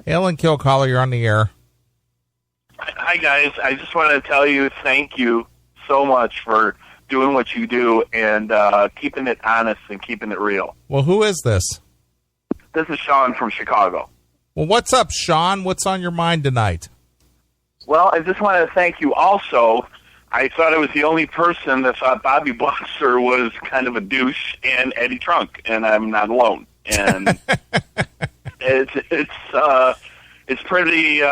Alan Kilcaller, you're on the air. Hi, guys. I just wanted to tell you thank you so much for doing what you do and keeping it honest and keeping it real. Well, who is this? This is Sean from Chicago. Well, what's up, Sean? What's on your mind tonight? Well, I just wanted to thank you also. I thought I was the only person that thought Bobby Boxer was kind of a douche and Eddie Trunk, and I'm not alone. And it's pretty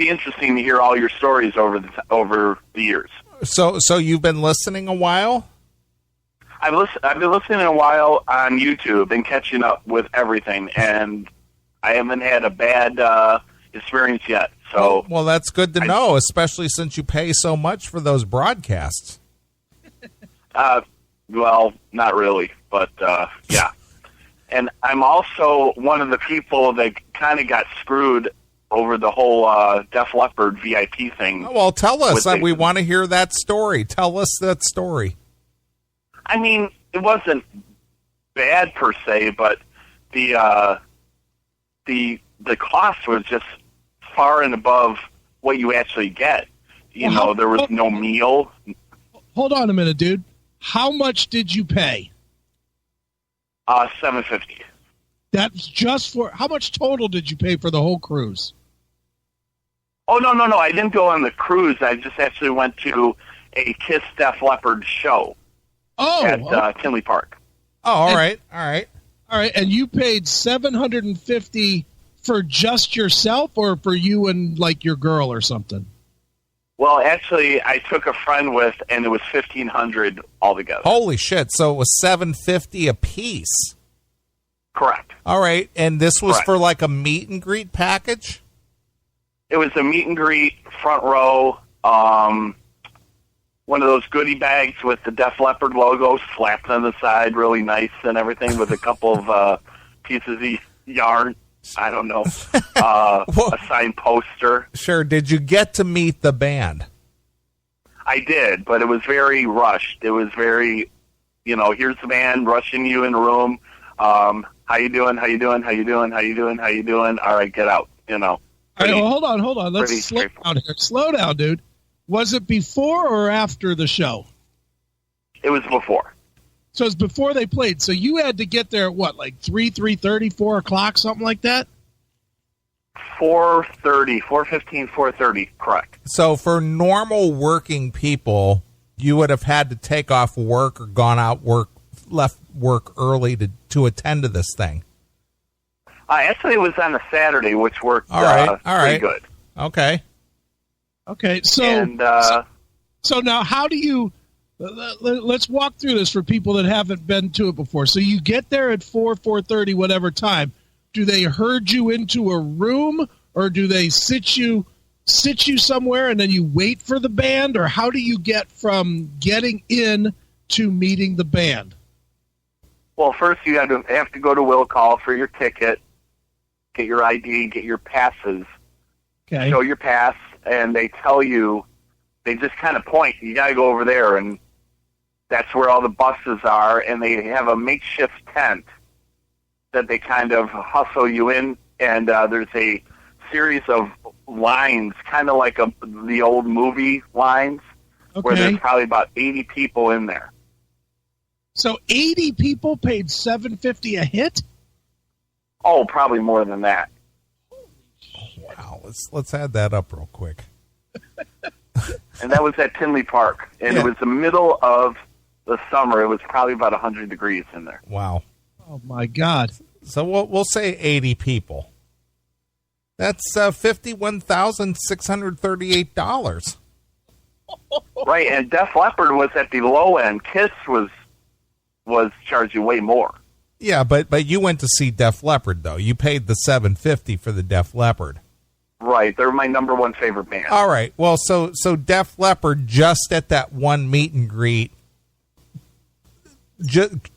interesting to hear all your stories over the years. So you've been listening a while? I've been listening a while on YouTube and catching up with everything, and I haven't had a bad experience yet. So well, that's good to know, especially since you pay so much for those broadcasts. Well, not really, but yeah. And I'm also one of the people that kind of got screwed over the whole Def Leppard VIP thing. Oh, well, tell us. We want to hear that story. Tell us that story. I mean, it wasn't bad per se, but the cost was just far and above what you actually get. You know, there was no meal. Hold on a minute, dude. How much did you pay? $750. That's just for how much total did you pay for the whole cruise? Oh, no. I didn't go on the cruise. I just actually went to a Kiss Def Leppard show at Tinley Park. Oh, all right. And you paid $750 for just yourself, or for you and like your girl or something? Well, actually, I took a friend with, and it was $1,500 altogether. Holy shit! So it was $750 a piece. Correct. All right, and this was Correct. for like a meet and greet package? It was a meet and greet, front row, one of those goodie bags with the Def Leppard logo slapped on the side, really nice and everything, with a couple of pieces of yarn. I don't know. A signed poster. Sure. Did you get to meet the band? I did, but it was very rushed. It was very, here's the band rushing you in the room. How you doing? How you doing? How you doing? How you doing? How you doing? All right, get out. All right, well, hold on. Let's slow down here. Slow down, dude. Was it before or after the show? It was before. So it's before they played. So you had to get there at what, like 3:30, 4 o'clock, something like that? 4:30, 4:15, 4:30, correct. So for normal working people, you would have had to take off work or left work early to attend to this thing. Actually, it was on a Saturday, which worked pretty good. Okay. So and, so now how do you... Let's walk through this for people that haven't been to it before. So you get there at 4:30, whatever time. Do they herd you into a room, or do they sit you somewhere and then you wait for the band, or how do you get from getting in to meeting the band? Well, first you have to go to Will Call for your ticket, get your ID, get your passes, show your pass, and they tell you, they just kind of point, you got to go over there, and that's where all the buses are, and they have a makeshift tent that they kind of hustle you in, and there's a series of lines, kind of like the old movie lines, where there's probably about 80 people in there. So 80 people paid $750 a hit? Oh, probably more than that. Wow, let's add that up real quick. And that was at Tinley Park, and it was the middle of the summer. It was probably about 100 degrees in there. Wow. Oh, my God. So we'll say 80 people. That's $51,638. Right, and Def Leppard was at the low end. Kiss was charging way more. Yeah, but you went to see Def Leppard, though. You paid the $750 for the Def Leppard. Right, they're my number one favorite band. All right, well, so Def Leppard just at that one meet and greet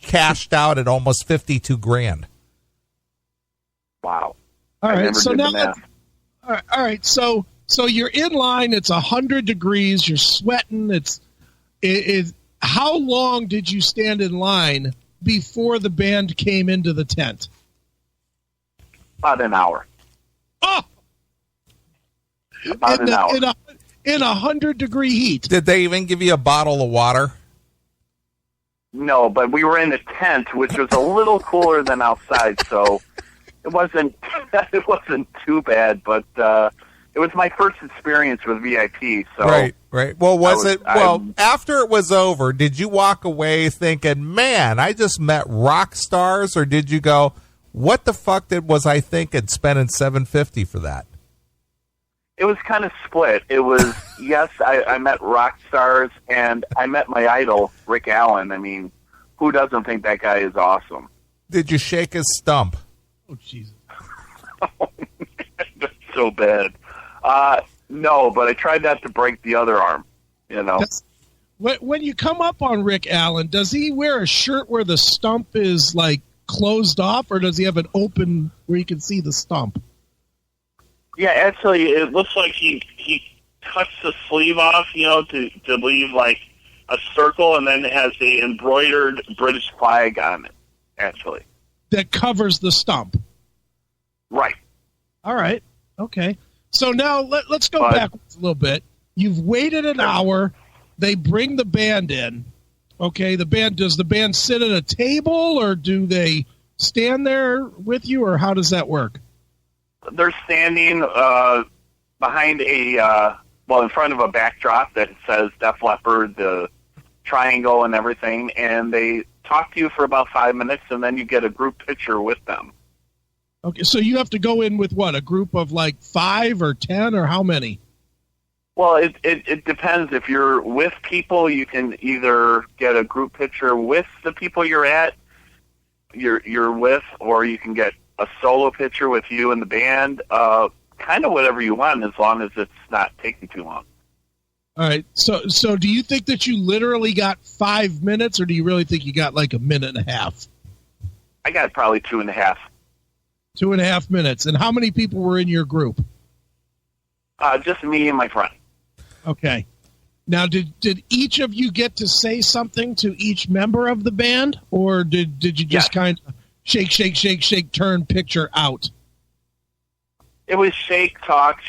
cashed out at almost $52,000. Wow! All right, so now, all right, so you're in line. It's 100 degrees. You're sweating. How long did you stand in line before the band came into the tent? About an hour. Oh! About an hour. In 100-degree heat. Did they even give you a bottle of water? No, but we were in a tent, which was a little cooler than outside, so it wasn't too bad. But it was my first experience with VIP. So right. Well, after it was over, did you walk away thinking, "Man, I just met rock stars," or did you go, "What the fuck was I thinking spending $750 for that?" It was kind of split. It was, yes, I met rock stars, and I met my idol, Rick Allen. I mean, who doesn't think that guy is awesome? Did you shake his stump? Oh, Jesus. That's so bad. No, but I tried not to break the other arm, you know. When you come up on Rick Allen, does he wear a shirt where the stump is, like, closed off, or does he have it open where you can see the stump? Yeah, actually, it looks like he cuts the sleeve off, you know, to leave like a circle, and then it has the embroidered British flag on it, actually. That covers the stump. Right. All right. Okay. So now let's go backwards a little bit. You've waited an hour. They bring the band in. Okay, does the band sit at a table, or do they stand there with you, or how does that work? They're standing behind in front of a backdrop that says Def Leppard, the triangle and everything, and they talk to you for about 5 minutes, and then you get a group picture with them. Okay, so you have to go in with what, a group of like 5 or 10, or how many? Well, it depends. If you're with people, you can either get a group picture with the people you're with, or you can get a solo picture with you and the band, kind of whatever you want, as long as it's not taking too long. All right. So do you think that you literally got 5 minutes, or do you really think you got like a minute and a half? I got probably 2.5. 2.5 minutes. And how many people were in your group? Just me and my friend. Okay. Now, did each of you get to say something to each member of the band, or did you just kind of shake, turn, picture out? It was shake, talk.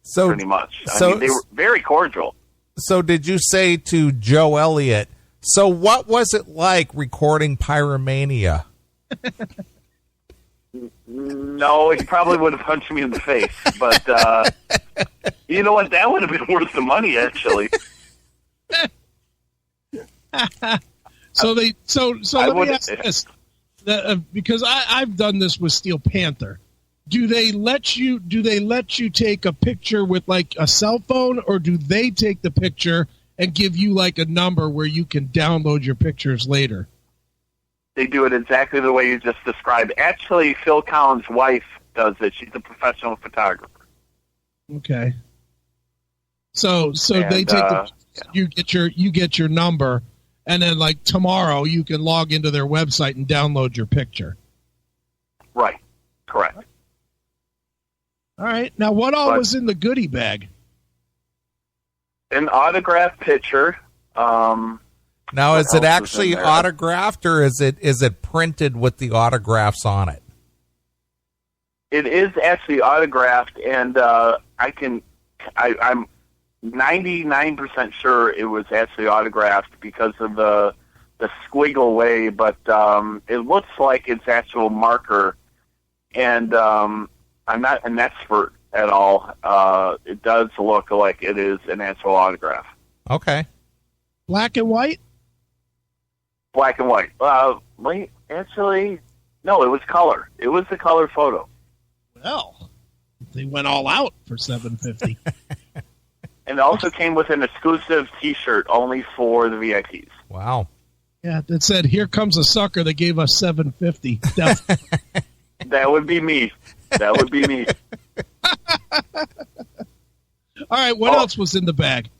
So pretty much. I mean, they were very cordial. So did you say to Joe Elliott, so what was it like recording Pyromania? No, he probably would have punched me in the face. But you know what? That would have been worth the money, actually. So let me ask this, because I've done this with Steel Panther. Do they let you take a picture with like a cell phone, or do they take the picture and give you like a number where you can download your pictures later? They do it exactly the way you just described. Actually, Phil Collins' wife does it. She's a professional photographer. Okay. So they take you get your number, and then like tomorrow you can log into their website and download your picture. Right. Correct. All right. Now, what all was in the goodie bag? An autographed picture. Now, is it actually autographed, or is it printed with the autographs on it? It is actually autographed, and I'm 99% sure it was actually autographed because of the squiggle way, but it looks like it's actual marker, and I'm not an expert at all. It does look like it is an actual autograph. Okay. Black and white? Black and white. Wait, actually, no, it was color. It was a color photo. Well, they went all out for $750. And it also came with an exclusive T-shirt only for the VIPs. Wow. Yeah, that said, "Here comes a sucker that gave us $750." That would be me. That would be me. All right, what else was in the bag?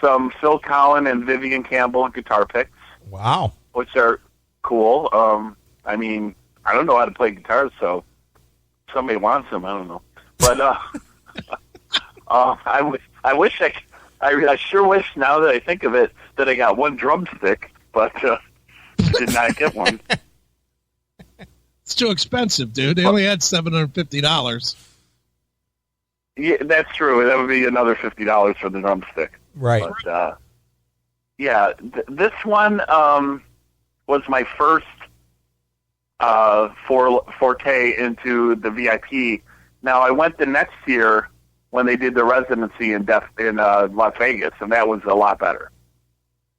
Some Phil Collins and Vivian Campbell guitar picks. Wow. Which are cool. I mean, I don't know how to play guitar, so somebody wants them. I don't know. But I sure wish, now that I think of it, that I got one drumstick, but did not get one. It's too expensive, dude. They only had $750. Yeah, that's true. That would be another $50 for the drumstick. Right. But, this one was my first forte into the VIP. Now, I went the next year when they did the residency in Las Vegas, and that was a lot better.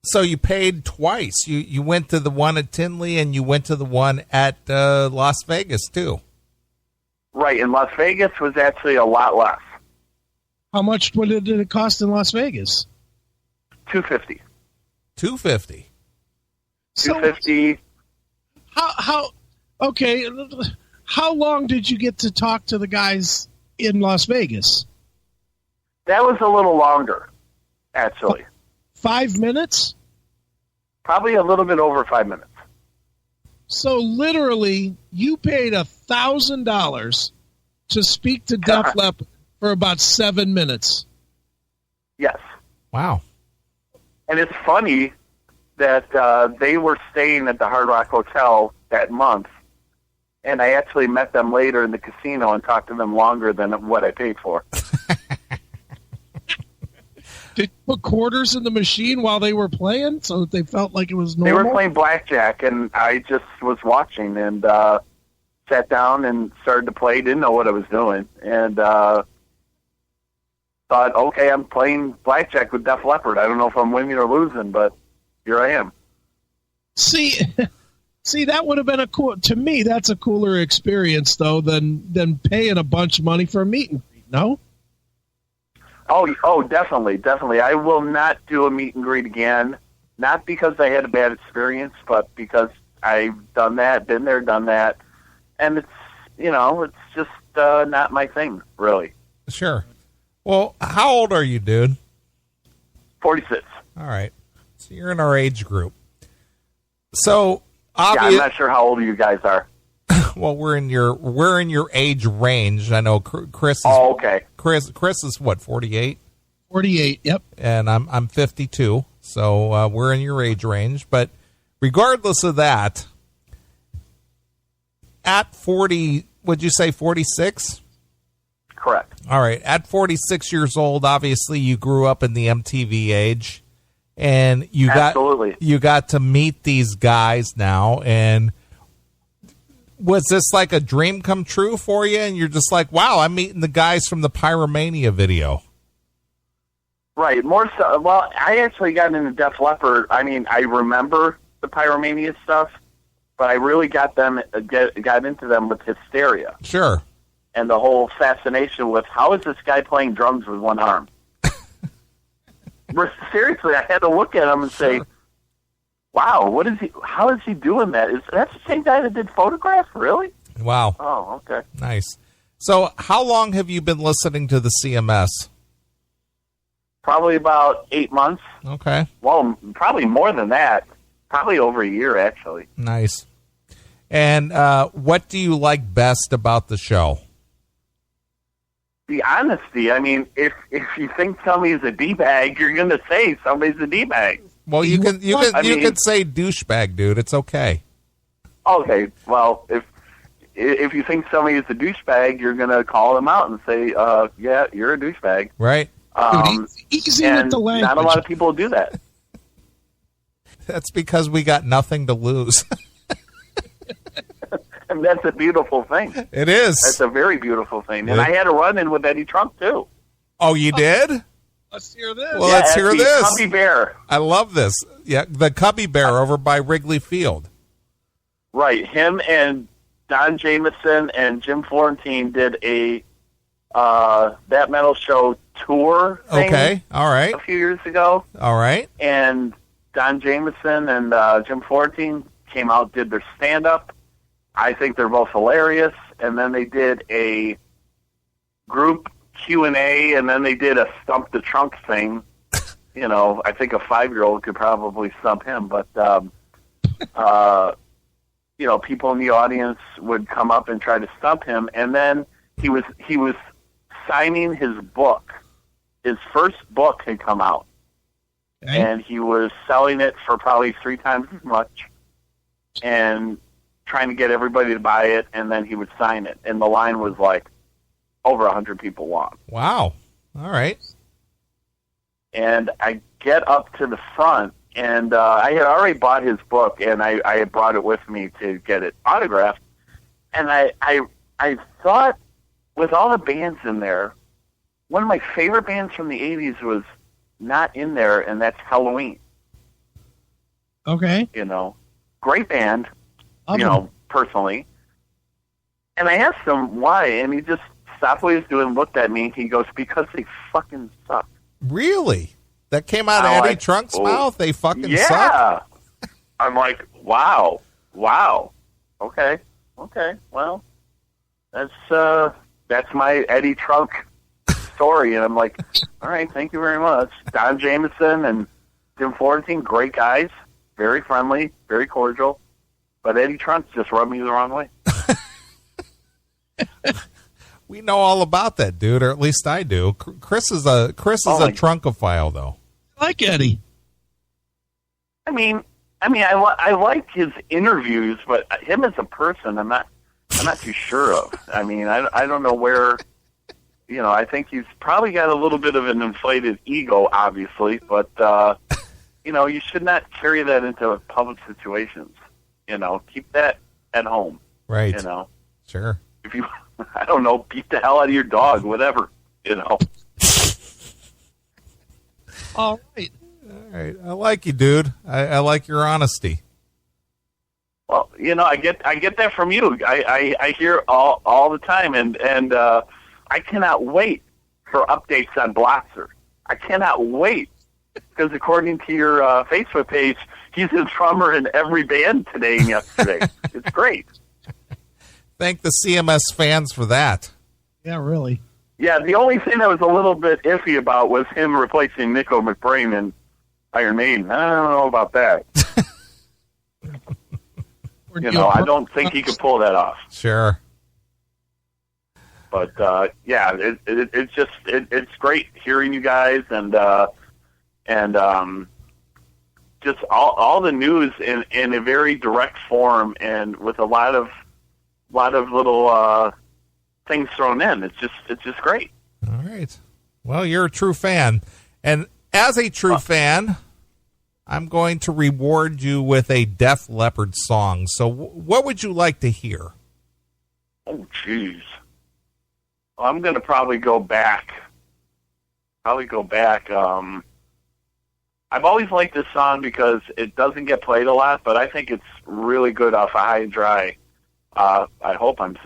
So you paid twice. You went to the one at Tinley, and you went to the one at Las Vegas, too. Right, and Las Vegas was actually a lot less. How much did it cost in Las Vegas? $250. $250. $250. How? Okay. How long did you get to talk to the guys in Las Vegas? That was a little longer, actually. 5 minutes? Probably a little bit over 5 minutes. So literally, you paid $1,000 to speak to Def Leppard for about 7 minutes. Yes. Wow. And it's funny that they were staying at the Hard Rock Hotel that month, and I actually met them later in the casino and talked to them longer than what I paid for. Did you put quarters in the machine while they were playing so that they felt like it was normal? They were playing blackjack, and I just was watching and sat down and started to play. Didn't know what I was doing, and thought, okay, I'm playing blackjack with Def Leppard. I don't know if I'm winning or losing, but here I am. See, that would have been to me, that's a cooler experience, though, than paying a bunch of money for a meet and greet, no? Oh, definitely. I will not do a meet and greet again. Not because I had a bad experience, but because I've done that, been there, done that, and it's just not my thing, really. Sure. Well, how old are you, dude? 46. All right. So you're in our age group. So I'm not sure how old you guys are. Well, we're in your age range. I know Chris is. Oh, okay. Chris is what, 48? 48. Yep. And I'm 52. So we're in your age range. But regardless of that, at 40, would you say 46? Correct. All right. At 46 years old, obviously you grew up in the MTV age, and you got to meet these guys now. And was this like a dream come true for you? And you're just like, wow, I'm meeting the guys from the Pyromania video. Right. More so. Well, I actually got into Def Leppard. I mean, I remember the Pyromania stuff, but I really got into them with Hysteria. Sure. And the whole fascination with how is this guy playing drums with one arm? Seriously, I had to look at him and say, wow, how is he doing that? Is that the same guy that did Photograph, really? Wow. Oh, okay. Nice. So how long have you been listening to the CMS? Probably about 8 months. Okay. Well, probably more than that. Probably over a year, actually. Nice. And what do you like best about the show? The honesty. I mean, if you think somebody's a D-bag, you're going to say somebody's a D-bag. Well, you can say douchebag, dude. It's okay. Okay. Well, if you think somebody is a douchebag, you're going to call them out and say, yeah, you're a douchebag. Right. Easy and with the language. Not a lot of people do that. That's because we got nothing to lose. And that's a beautiful thing. It is. That's a very beautiful thing. And I had a run-in with Eddie Trunk, too. Oh, you did? Let's hear this. Well, let's hear this. Cubby Bear. I love this. Yeah, the Cubby Bear over by Wrigley Field. Right. Him and Don Jameson and Jim Florentine did a That Metal Show tour thing. Okay. All right. A few years ago. All right. And Don Jameson and Jim Florentine came out, did their stand-up. I think they're both hilarious. And then they did a group Q&A, and then they did a Stump the Trunk thing. You know, I think a 5-year-old could probably stump him. But, you know, people in the audience would come up and try to stump him. And then he was signing his book. His first book had come out. Okay. And he was selling it for probably 3 times as much. And trying to get everybody to buy it, and then he would sign it. And the line was like over 100 people long. Wow. All right. And I get up to the front, and I had already bought his book, and I had brought it with me to get it autographed. And I thought, with all the bands in there, one of my favorite bands from the 80s was not in there, and that's Halloween. Okay. You know, great band, you know, personally. And I asked him why, and he just stopped what he was doing, looked at me, he goes, because they fucking suck. Really? That came out of Eddie Trunk's mouth? They fucking suck? Yeah. I'm like, wow. Okay, well, that's my Eddie Trunk story. And I'm like, all right, thank you very much. Don Jameson and Jim Florentine, great guys, very friendly, very cordial. But Eddie Trunk just rubbed me the wrong way. We know all about that, dude, or at least I do. Chris is a Trunkophile, though. I like Eddie. I mean, I like his interviews, but him as a person, I'm not too sure of. I mean, I don't know where. You know, I think he's probably got a little bit of an inflated ego, obviously, but you know, you should not carry that into public situations. You know, keep that at home. Right. You know. Sure. If you, I don't know, beat the hell out of your dog, whatever. You know. All right. I like you, dude. I like your honesty. Well, you know, I get that from you. I hear all the time, and I cannot wait for updates on Blotzer. I cannot wait because according to your Facebook page, he's a drummer in every band today and yesterday. It's great. Thank the CMS fans for that. Yeah, really. Yeah, the only thing that was a little bit iffy about was him replacing Nico McBrain in Iron Maiden. I don't know about that. You know, I don't think he could pull that off. Sure. But yeah, it's great hearing you guys and just all the news in a very direct form and with a lot of little things thrown in. It's just great. All right. Well, you're a true fan, and as a true fan, I'm going to reward you with a Def Leppard song. So, what would you like to hear? Oh, jeez. Well, I'm going to probably go back. I've always liked this song because it doesn't get played a lot, but I think it's really good off of High and Dry. I hope I'm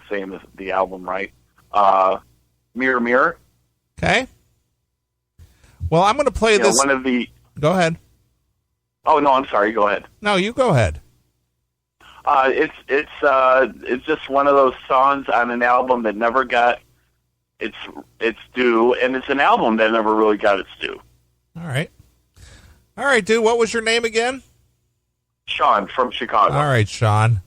saying the album right. Mirror, Mirror. Okay. Well, I'm going to play this. One of the. Go ahead. Oh no, I'm sorry. Go ahead. No, you go ahead. It's just one of those songs on an album that never got its due, and it's an album that never really got its due. All right, dude. What was your name again? Sean from Chicago. All right, Sean.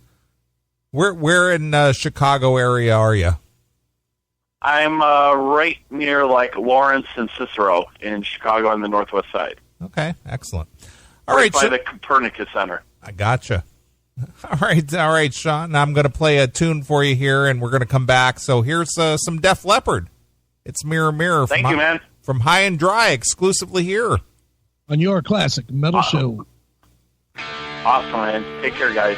Where in Chicago area are you? I'm right near like Lawrence and Cicero in Chicago on the northwest side. Okay, excellent. All right, by the Copernicus Center. I gotcha. All right, Sean. I'm going to play a tune for you here, and we're going to come back. So here's some Def Leppard. It's Mirror, Mirror. Thank you, man. From High and Dry, exclusively here on your classic metal show. Awesome, man. Take care, guys.